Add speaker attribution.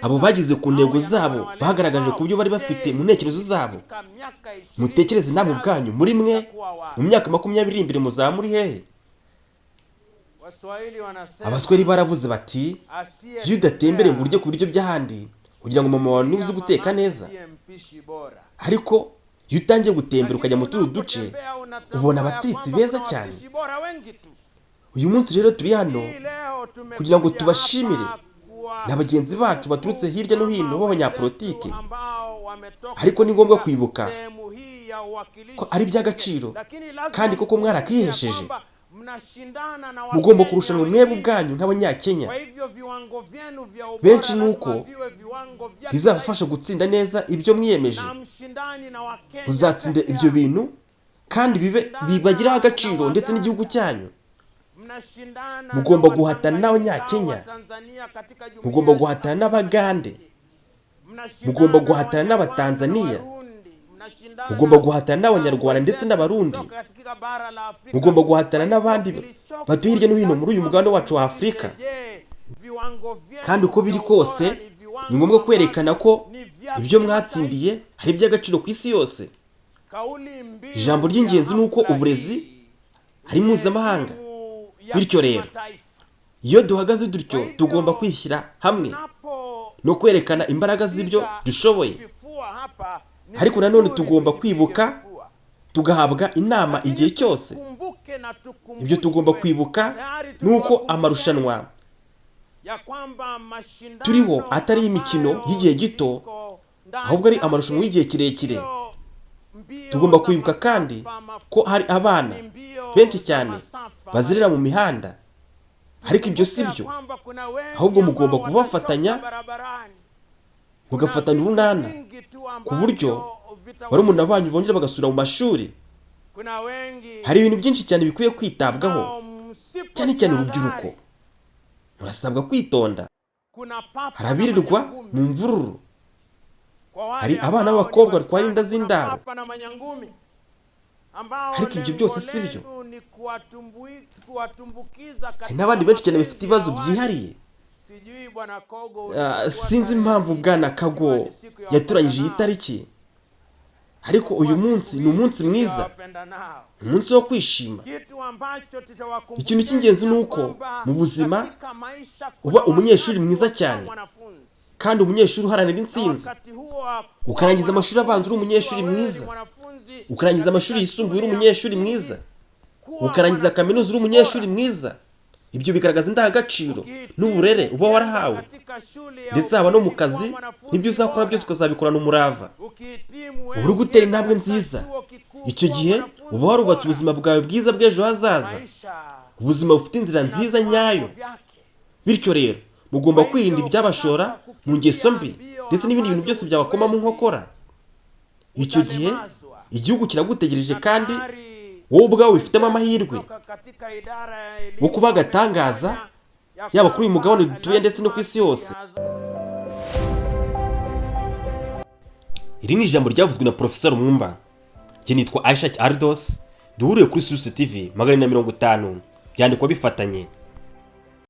Speaker 1: abo bagize ku ntego zabo bagaragaje ku byo bari bafite mu ntekerezo zabo. Mutekereze namwe ubwanyu muri mwe mu myaka 20 iri imbere muzamuri hehe? Abaswahili baravuze bati iyo udatembere ngo urye ku biryo by'ahandi kugira ngo mama wawe niba uzi guteka neza. Ariko iyo utangiye gutembera ukajya mu tundi duce ubona abatetsi beza cyane. Uyu munsi rero turi hano kugira ngo tubashimire na bagenzi bacu baturutse hirya no hino b'abanyapolitike. Ariko ni ngombwa kwibuka ko ari iby'agaciro kandi koko mwarakihesheje. Mugomba kurushanwa mwebwe ubwanyu nk'abanyakenya. Benshi nuko bizabafasha gutsinda neza ibyo mwiyemeje. Muzatsinde ibyo bintu kandi bibagiraho agaciro ndetse n'igihugu cyanyu. Mugomba guhatana n'abanyakenya, mugomba guhatana n'abagande, mugomba guhatana n'abatanzania, mugomba guhatana n'abanyarwanda ndetse n'abarundi, mugomba guhatana n'abandi batuye hirya no hino muri uyu mugabane wacu wa Afurika. Kandi uko biri kose ni ngombwa kwerekana ko ibyo mwatsindiye hari iby'agaciro ku isi yose. Ijambo ry'ingenzi ni uko uburezi ari mpuzamahanga. Bityo rero iyo duhagaze dutyo tugomba kwishyira hamwe no kwerekana imbaraga z'ibyo dushoboye. Ariko nanone tugomba kwibuka tugahabwa inama igihe cyose. Ibyo tugomba kwibuka nuko amarushanwa turiho atari imikino y'igihe gito ahubwo ari amarushanwa y'igihe kirekire. Tugomba kwibuka kandi ko hari abana benshi cyane bazerera mu mihanda. Ariko ibyo si byo, ahubwo mugomba kubafatanya, mugafatanya urunana ku buryo barumuna banyu bongera bagasubira mu mashuri. Hari ibintu byinshi cyane bikwiye kwitabwaho, cyane cyane urubyiruko. Murasabwa kwitonda. Hari abirirwa mu mvururu, hari abana b'abakobwa batwara inda z'indaro. Ariko ibyo byose si byo. Hari n'abandi benshi cyane bafite ibibazo byihariye. Sinzi impamvu Bwana Kago yaturanyije iyi tariki, ariko uyu munsi ni umunsi mwiza, umunsi wo kwishima. Ikintu cy'ingenzi ni uko mu buzima uba umunyeshuri mwiza cyane kandi umunyeshuri uharanira intsinzi. Ukarangiza amashuri abanza uri umunyeshuri mwiza, ukarangiza amashuri yisumbuye uri umunyeshuri mwiza, ukarangiza kamenuza uri umunyeshuri mwiza. Ibyo bigaragaza indangagaciro n'uburere uba warahawe. Ndetse haba no mu kazi n'ibyo uzakora byose ukazabikorana umurava. Uba uri gutera intambwe nziza. Icyo gihe uba warubatse ubuzima bwawe bwiza bw'ejo hazaza, ubuzima bufite inzira nziza nyayo. Bityo rero mugomba kwirinda ibyabashora mu ngeso mbi ndetse n'ibindi bintu byose byabakoma mu nkokora. Icyo gihe igihugu kiragutegereje kandi wowe ubwawe wifitemo amahirwe wo kuba agatangaza, yaba kuri uyu mugabane dutuye ndetse no ku isi yose. Iri ni ijambo ryavuzwe na Professor Lumumba. Jye nitwa Aisha Ardos, duhuriye kuri Source TV 450, byandikwa bifatanye.